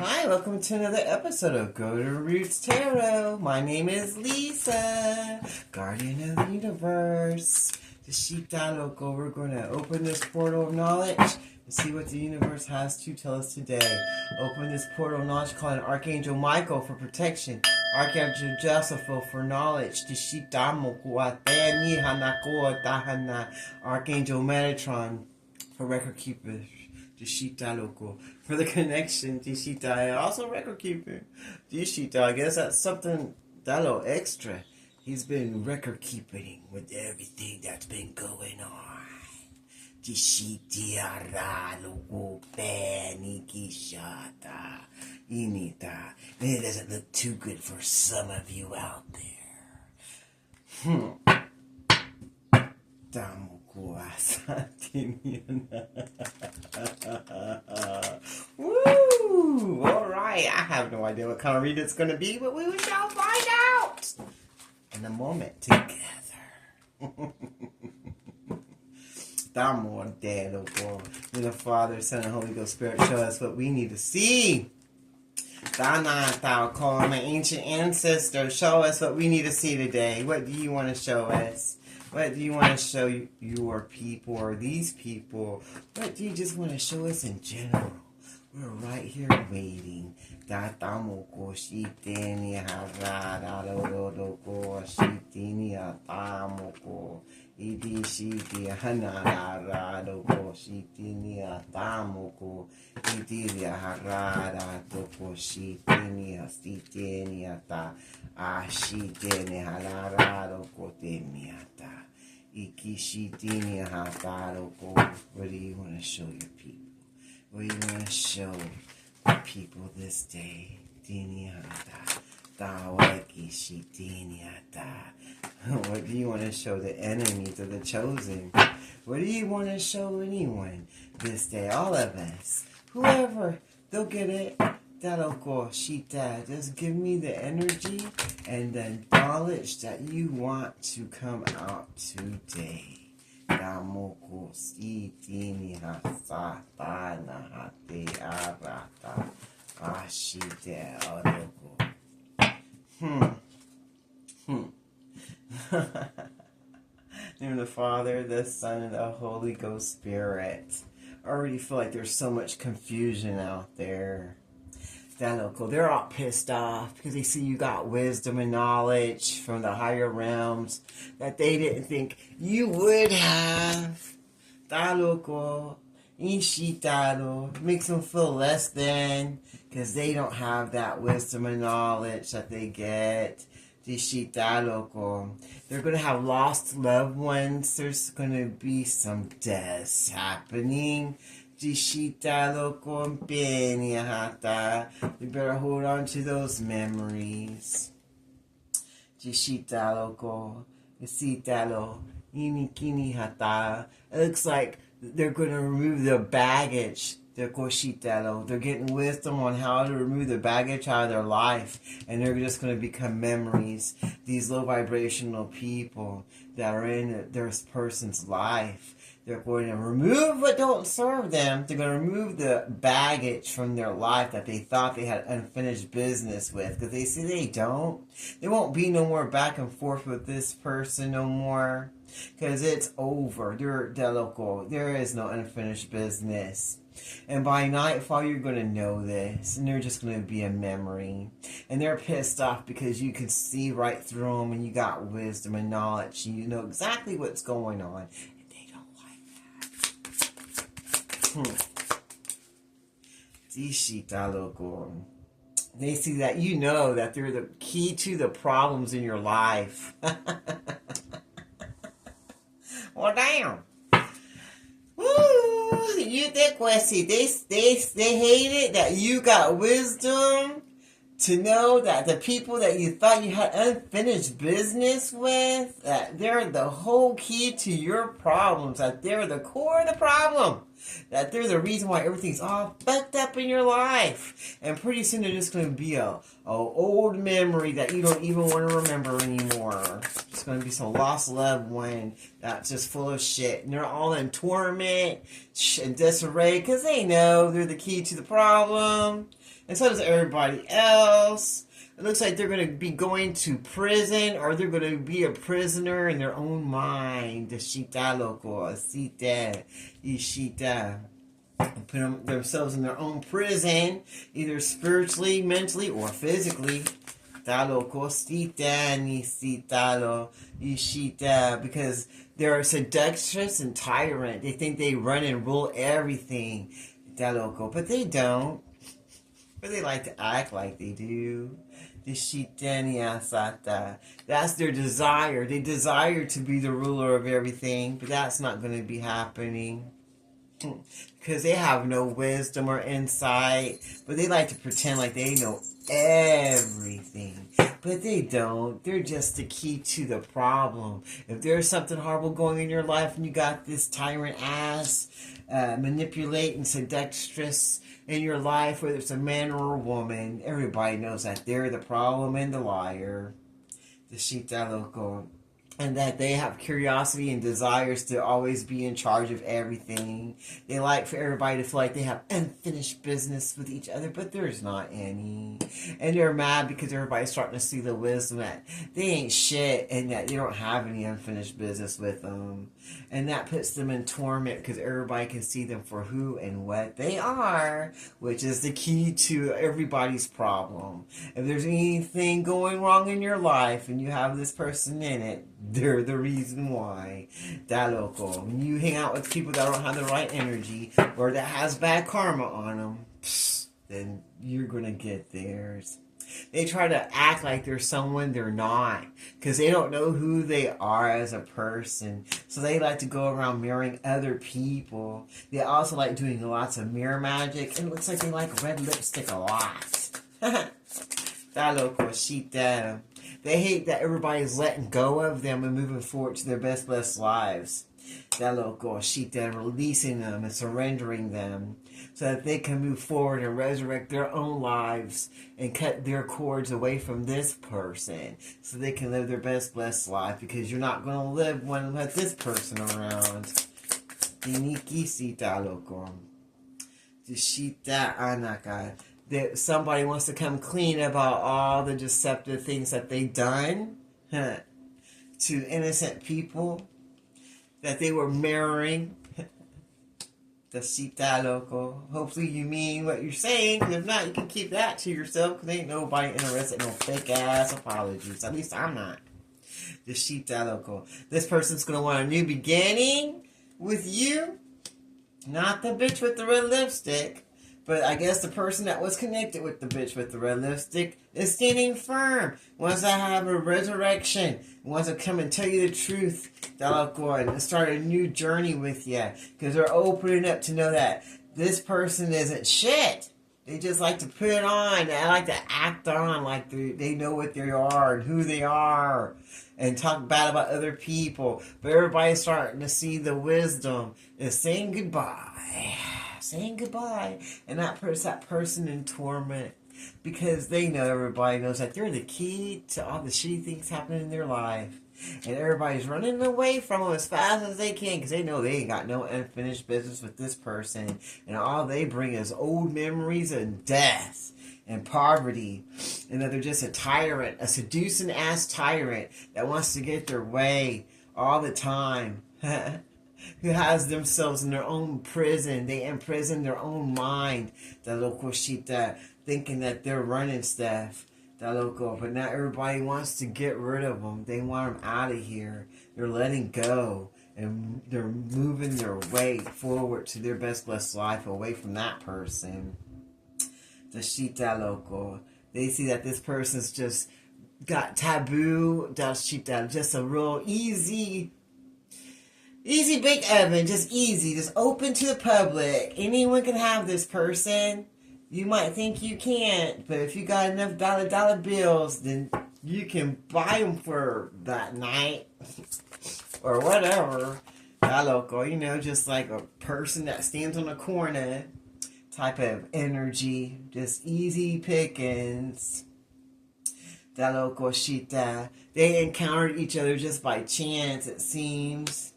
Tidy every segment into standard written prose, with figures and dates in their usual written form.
Hi, welcome to another episode of Go to Roots Tarot. My name is Lisa, Guardian of the Universe. The Shita Loco. We're going to open this portal of knowledge and see what the universe has to tell us today. Open this portal of knowledge, calling Archangel Michael for protection, Archangel Joseph for knowledge, the Shita Moku Ateni Hanako Tahana, Archangel Metatron for record keepers. Dishita Loco for the connection. Dishita, also record keeper. Dishita, I guess that's something that little extra. He's been record keeping with everything that's been going on. Dishita Loco Panikishata Inita. It doesn't look too good for some of you out there. Woo! Alright, I have no idea what kind of read it's going to be, but we shall find out in a moment together. May the Father, Son, and Holy Ghost Spirit show us what we need to see. Thou call my ancient ancestors, show us what we need to see today. What do you want to show us? What do you want to show your people or these people? What do you just want to show us in general? We're right here waiting. What do you want to show your people? What do you want to show the people this day? What do you want to show the enemies of the chosen? What do you want to show anyone this day? All of us. Whoever, they'll get it. Just give me the energy and the knowledge that you want to come out today. Name of the Father, the Son, and the Holy Ghost Spirit. I already feel like there's so much confusion out there. They're all pissed off because they see you got wisdom and knowledge from the higher realms that they didn't think you would have. Makes them feel less than because they don't have that wisdom and knowledge that they get. They're going to have lost loved ones. There's going to be some deaths happening. You better hold on to those memories. It looks like they're going to remove the baggage. They're getting wisdom on how to remove the baggage out of their life, and they're just going to become memories. These low vibrational people that are in this person's life, they're going to remove what don't serve them. They're going to remove the baggage from their life that they thought they had unfinished business with. Because they see they don't. There won't be no more back and forth with this person no more. Because it's over. There is no unfinished business. And by nightfall, you're going to know this. And they're just going to be a memory. And they're pissed off because you can see right through them. And you got wisdom and knowledge. And you know exactly what's going on. They see that you know that they're the key to the problems in your life. Well, damn. Woo! You think they hate it that you got wisdom to know that the people that you thought you had unfinished business with, that they're the whole key to your problems, that they're the core of the problem. That they're the reason why everything's all fucked up in your life. And pretty soon they're just going to be a old memory that you don't even want to remember anymore. It's going to be some lost loved one that's just full of shit. And they're all in torment and disarray because they know they're the key to the problem. And so does everybody else. It looks like they're going to be going to prison, or they're going to be a prisoner in their own mind. Deshita loco, asita, ishita. Put themselves in their own prison, either spiritually, mentally, or physically. Talo costita ni citalo ishita, because they're seductress and tyrant. They think they run and rule everything. Taloco, but they don't. But they like to act like they do. That's their desire. They desire to be the ruler of everything, but that's not going to be happening. Because they have no wisdom or insight, but they like to pretend like they know everything. But they don't. They're just the key to the problem. If there's something horrible going in your life and you got this tyrant ass, manipulating seductress in your life, whether it's a man or a woman, everybody knows that they're the problem and the liar. The Shita Loco. And that they have curiosity and desires to always be in charge of everything. They like for everybody to feel like they have unfinished business with each other, but there's not any. And they're mad because everybody's starting to see the wisdom that they ain't shit and that they don't have any unfinished business with them. And that puts them in torment because everybody can see them for who and what they are, which is the key to everybody's problem. If there's anything going wrong in your life and you have this person in it, they're the reason why. That loco. When you hang out with people that don't have the right energy or that has bad karma on them, then you're going to get theirs. They try to act like they're someone they're not because they don't know who they are as a person. So they like to go around mirroring other people. They also like doing lots of mirror magic, and it looks like they like red lipstick a lot. That loco, shita. They hate that everybody's letting go of them and moving forward to their best lives. That loco, shita, releasing them and surrendering them so that they can move forward and resurrect their own lives and cut their cords away from this person so they can live their best life, because you're not going to live one with this person around. Dinikisita loco. Dishita anaka. That somebody wants to come clean about all the deceptive things that they've done to innocent people that they were marrying. The Sita Loco. Hopefully you mean what you're saying, because if not, you can keep that to yourself, because ain't nobody interested in no fake ass apologies. At least I'm not. The Sita Loco. This person's going to want a new beginning with you. Not the bitch with the red lipstick. But I guess the person that was connected with the bitch with the red lipstick is standing firm. Wants to have a resurrection. Wants to come and tell you the truth. That'll go and start a new journey with you. Because they're opening up to know that this person isn't shit. They just like to put it on. They like to act on like they know what they are and who they are. And talk bad about other people. But everybody's starting to see the wisdom. Is saying goodbye. Saying goodbye, and that puts that person in torment because they know, everybody knows that they're the key to all the shitty things happening in their life, and everybody's running away from them as fast as they can because they know they ain't got no unfinished business with this person, and all they bring is old memories and death and poverty, and that they're just a tyrant, a seducing ass tyrant that wants to get their way all the time. Who has themselves in their own prison. They imprison their own mind. The loco shita, thinking that they're running stuff. The loco, but not everybody wants to get rid of them. They want them out of here. They're letting go. And they're moving their way forward to their best life away from that person. The shita loco. They see that this person's just got taboo. The shita, just a real easy bake oven, just easy, just open to the public. Anyone can have this person. You might think you can't, but if you got enough dollar bills, then you can buy them for that night or whatever. That local, you know, just like a person that stands on a corner type of energy, just easy pickings. That local shita. They encountered each other just by chance, it seems.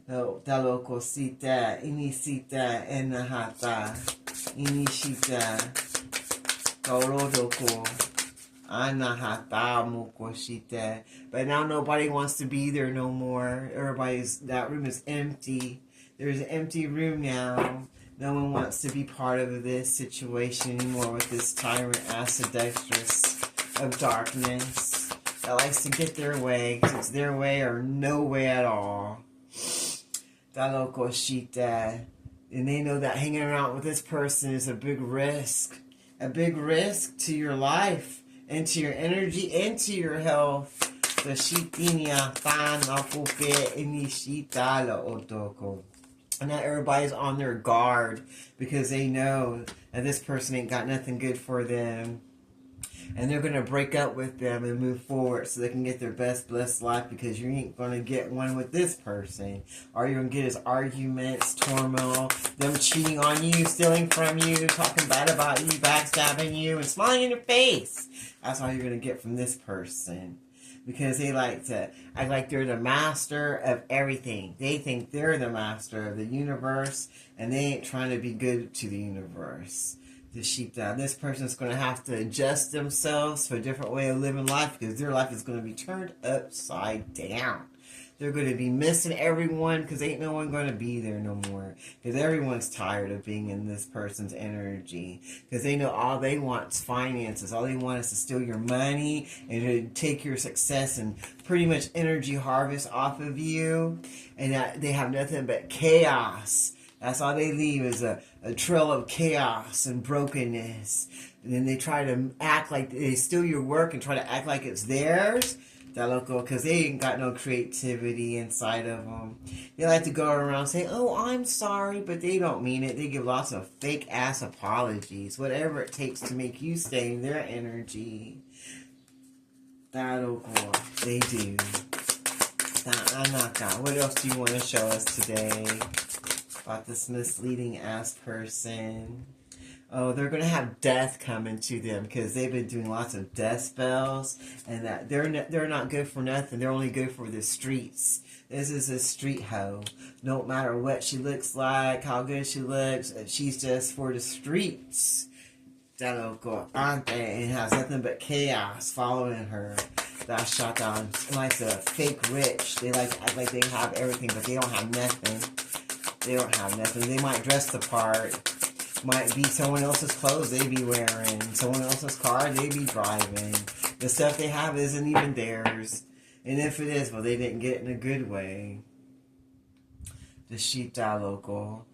No, that local sita, inisita, enahata, inishita, korodoko, anahata, mokoshita. But now nobody wants to be there no more. That room is empty. There's an empty room now. No one wants to be part of this situation anymore with this tyrant Acidextrus of darkness that likes to get their way because it's their way or no way at all. Dalokoshita. And they know that hanging around with this person is a big risk. A big risk to your life and to your energy and to your health. The shitinia fanafupe inishitala otoko. And now everybody's on their guard because they know that this person ain't got nothing good for them. And they're going to break up with them and move forward so they can get their best blessed life because you ain't going to get one with this person. All you're going to get is arguments, turmoil, them cheating on you, stealing from you, talking bad about you, backstabbing you, and smiling in your face. That's all you're going to get from this person. Because they like to act like they're the master of everything. They think they're the master of the universe, and they ain't trying to be good to the universe. The sheep down. This person's going to have to adjust themselves to a different way of living life because their life is going to be turned upside down. They're going to be missing everyone because ain't no one going to be there no more. Because everyone's tired of being in this person's energy. Because they know all they want is finances. All they want is to steal your money and to take your success and pretty much energy harvest off of you. And that they have nothing but chaos. That's all they leave is a trail of chaos and brokenness. And then they try to act like they steal your work and try to act like it's theirs. That local, because they ain't got no creativity inside of them. They like to go around saying, "Oh, I'm sorry," but they don't mean it. They give lots of fake ass apologies, whatever it takes to make you stay in their energy. That local, they do. What else do you want to show us today about this misleading ass person? Oh, they're going to have death coming to them because they've been doing lots of death spells, and that they're not good for nothing. They're only good for the streets. This is a street hoe. No matter what she looks like, how good she looks, she's just for the streets. That local auntie and has nothing but chaos following her. That shot down like the fake rich. They like to act like they have everything, but they don't have nothing. They don't have nothing. They might dress the part. Might be someone else's clothes they be wearing, someone else's car they be driving. The stuff they have isn't even theirs. And if it is, well, they didn't get it in a good way. The Shita local.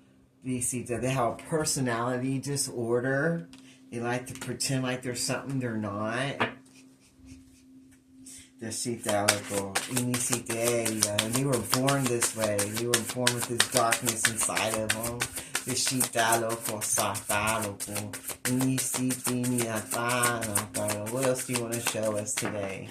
The Shita, they have a personality disorder. They like to pretend like they're something they're not. The Shita local. And they were born this way. They were born with this darkness inside of them. The Shita local, Sata local. What else do you want to show us today?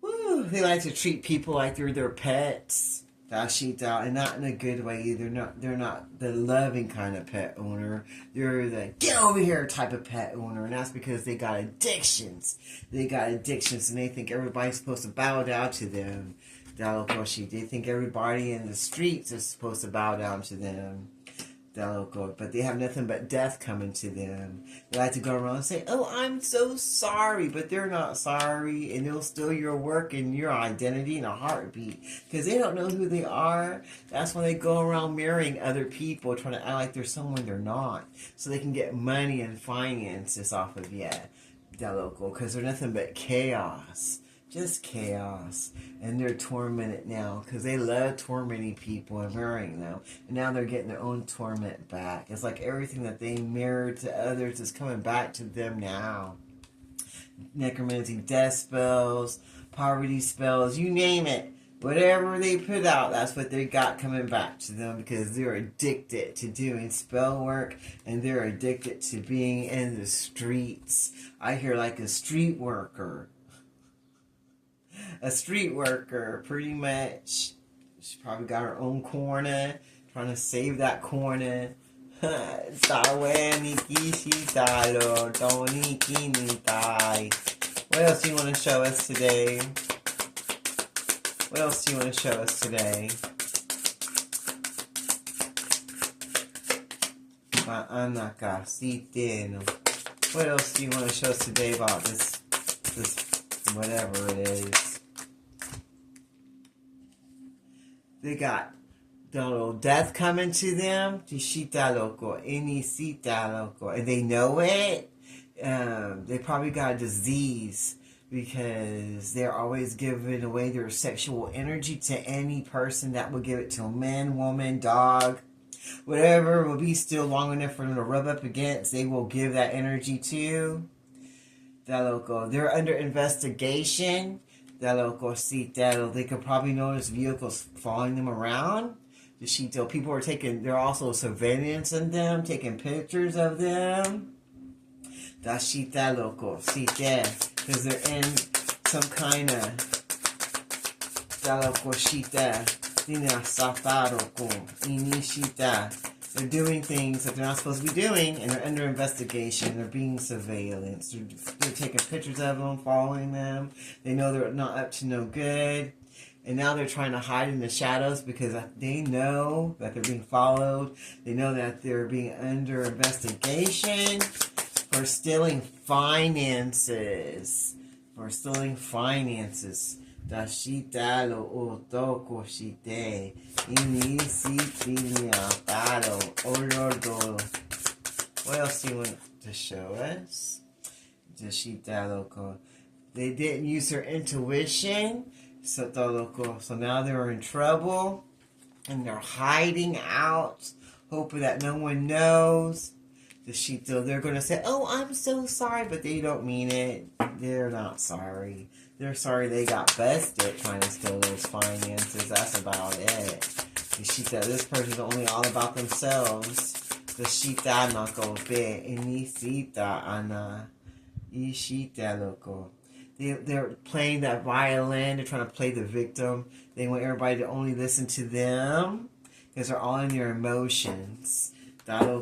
Woo, they like to treat people like they're their pets. And not in a good way either. They're not the loving kind of pet owner. They're the get over here type of pet owner, and that's because they got addictions. They got addictions, and they think everybody's supposed to bow down to them. They think everybody in the streets is supposed to bow down to them. But they have nothing but death coming to them. They like to go around and say, "Oh, I'm so sorry," but they're not sorry, and they'll steal your work and your identity in a heartbeat because they don't know who they are. That's when they go around marrying other people, trying to act like they're someone they're not, so they can get money and finances off of you, because they're nothing but chaos. Just chaos. And they're tormented now because they love tormenting people and marrying them. And now they're getting their own torment back. It's like everything that they mirrored to others is coming back to them now. Necromancy, death spells, poverty spells, you name it. Whatever they put out, that's what they got coming back to them because they're addicted to doing spell work and they're addicted to being in the streets. I hear like a street worker. A street worker, pretty much. She probably got her own corner, trying to save that corner. What else do you want to show us today? What else do you want to show us today? What else do you want to show us today about this whatever it is? They got the little death coming to them. And they know it. They probably got a disease because they're always giving away their sexual energy to any person that will give it to a man, woman, dog, whatever will be still long enough for them to rub up against. They will give that energy to. They're under investigation. They could probably notice vehicles following them around. People are they're also surveillancing them, taking pictures of them. Because they're in some kind of they're doing things that they're not supposed to be doing, and they're under investigation. They're being surveillance. They're taking pictures of them, following them. They know they're not up to no good. And now they're trying to hide in the shadows because they know that they're being followed. They know that they're being under investigation for stealing finances. Dashita lo otoko shite. What else do you want to show us? Dashita loco. They didn't use their intuition. So now they're in trouble. And they're hiding out. Hoping that no one knows. They're going to say, oh, I'm so sorry. But they don't mean it. They're not sorry. They're sorry they got busted trying to steal those finances. That's about it. This person's only all about themselves. They're playing that violin. They're trying to play the victim. They want everybody to only listen to them because they're all in their emotions. So they're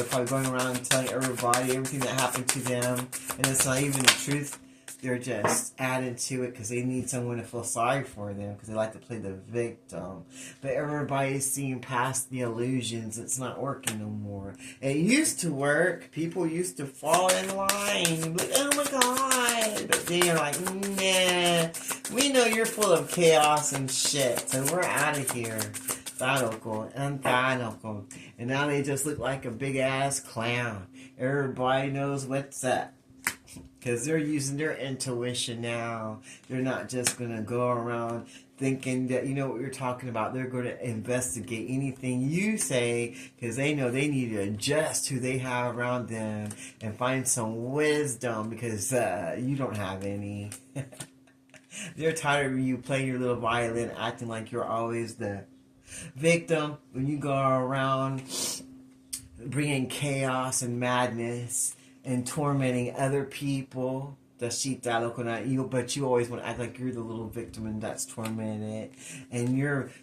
probably going around and telling everybody everything that happened to them. And it's not even the truth. They're just adding to it because they need someone to feel sorry for them because they like to play the victim. But everybody's seeing past the illusions. It's not working no more. It used to work. People used to fall in line. Like, oh my God. But they're like, nah. We know you're full of chaos and shit. So we're out of here. And now they just look like a big ass clown. Everybody knows what's up. Because they're using their intuition now. They're not just going to go around thinking that you know what you're talking about. They're going to investigate anything you say because they know they need to adjust who they have around them and find some wisdom because you don't have any. They're tired of you playing your little violin, acting like you're always the victim when you go around bringing chaos and madness and tormenting other people. But you always want to act like you're the little victim and that's tormented. And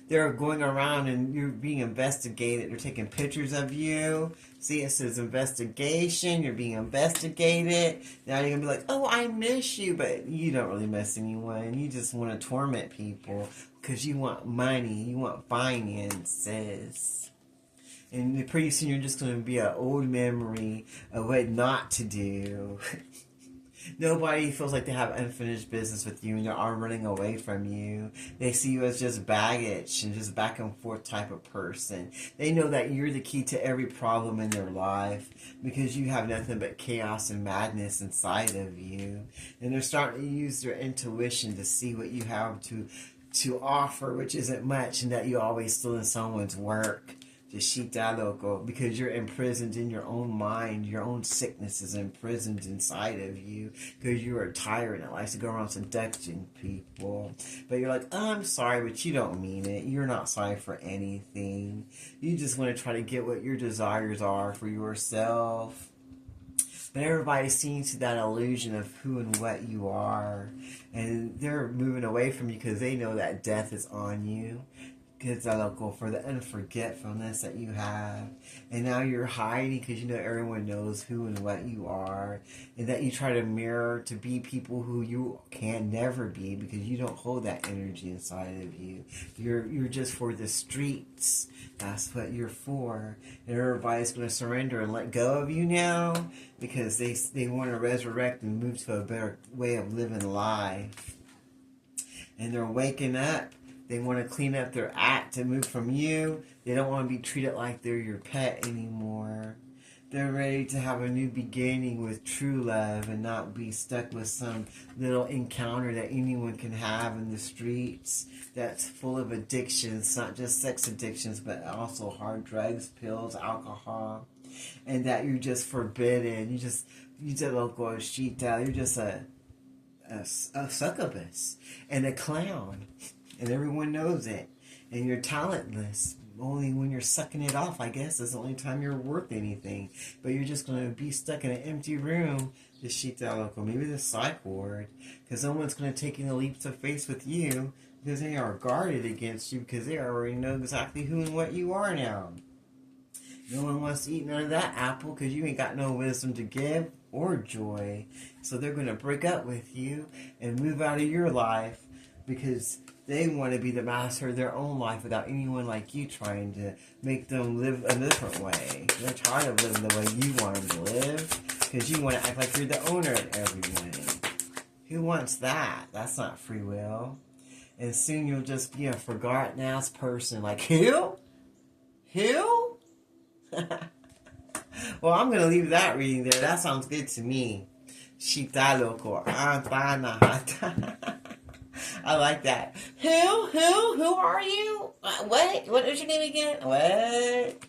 they're going around and you're being investigated. They're taking pictures of you. See, it says investigation. You're being investigated. Now you're going to be like, oh, I miss you. But you don't really miss anyone. You just want to torment people because you want money. You want finances. And pretty soon you're just going to be an old memory of what not to do. Nobody feels like they have unfinished business with you and they're all running away from you. They see you as just baggage and just back and forth type of person. They know that you're the key to every problem in their life because you have nothing but chaos and madness inside of you. And they're starting to use their intuition to see what you have to offer, which isn't much, and that you're always stealing someone's work. Because you're imprisoned in your own mind. Your own sickness is imprisoned inside of you because you're a tyrant that likes to go around seducing people. But you're like, oh, I'm sorry, but you don't mean it. You're not sorry for anything. You just want to try to get what your desires are for yourself. But everybody's seeing to that illusion of who and what you are. And they're moving away from you because they know that death is on you. Because for the unforgetfulness that you have. And now you're hiding because you know everyone knows who and what you are. And that you try to mirror to be people who you can never be because you don't hold that energy inside of you. You're just for the streets. That's what you're for. And everybody's going to surrender and let go of you now because they want to resurrect and move to a better way of living life. And they're waking up. They want to clean up their act to move from you. They don't want to be treated like they're your pet anymore. They're ready to have a new beginning with true love and not be stuck with some little encounter that anyone can have in the streets that's full of addictions, not just sex addictions, but also hard drugs, pills, alcohol, and that you're just forbidden. You're just a succubus and a clown. And everyone knows it. And you're talentless. Only when you're sucking it off, I guess, is the only time you're worth anything. But you're just going to be stuck in an empty room, the Shita Loco, maybe the psych ward. Because no one's going to take any leaps of faith with you. Because they are guarded against you. Because they already know exactly who and what you are now. No one wants to eat none of that apple because you ain't got no wisdom to give or joy. So they're going to break up with you and move out of your life. Because they want to be the master of their own life without anyone like you trying to make them live a different way. They're tired of living the way you want them to live because you want to act like you're the owner of everyone. Who wants that? That's not free will. And soon you'll just be a forgotten ass person. Like, who? Who? Well, I'm going to leave that reading there. That sounds good to me. Shita Loco. I like that. Who are you? What is your name again? What?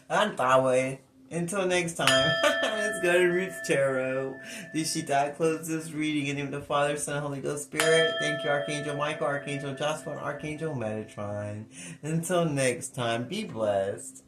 I'm Tawe. Until next time, let's go to Ruth Tarot. Dishita, close this reading in the name of the Father, Son, Holy Ghost, Spirit. Thank you, Archangel Michael, Archangel Joshua, and Archangel Metatron. Until next time, be blessed.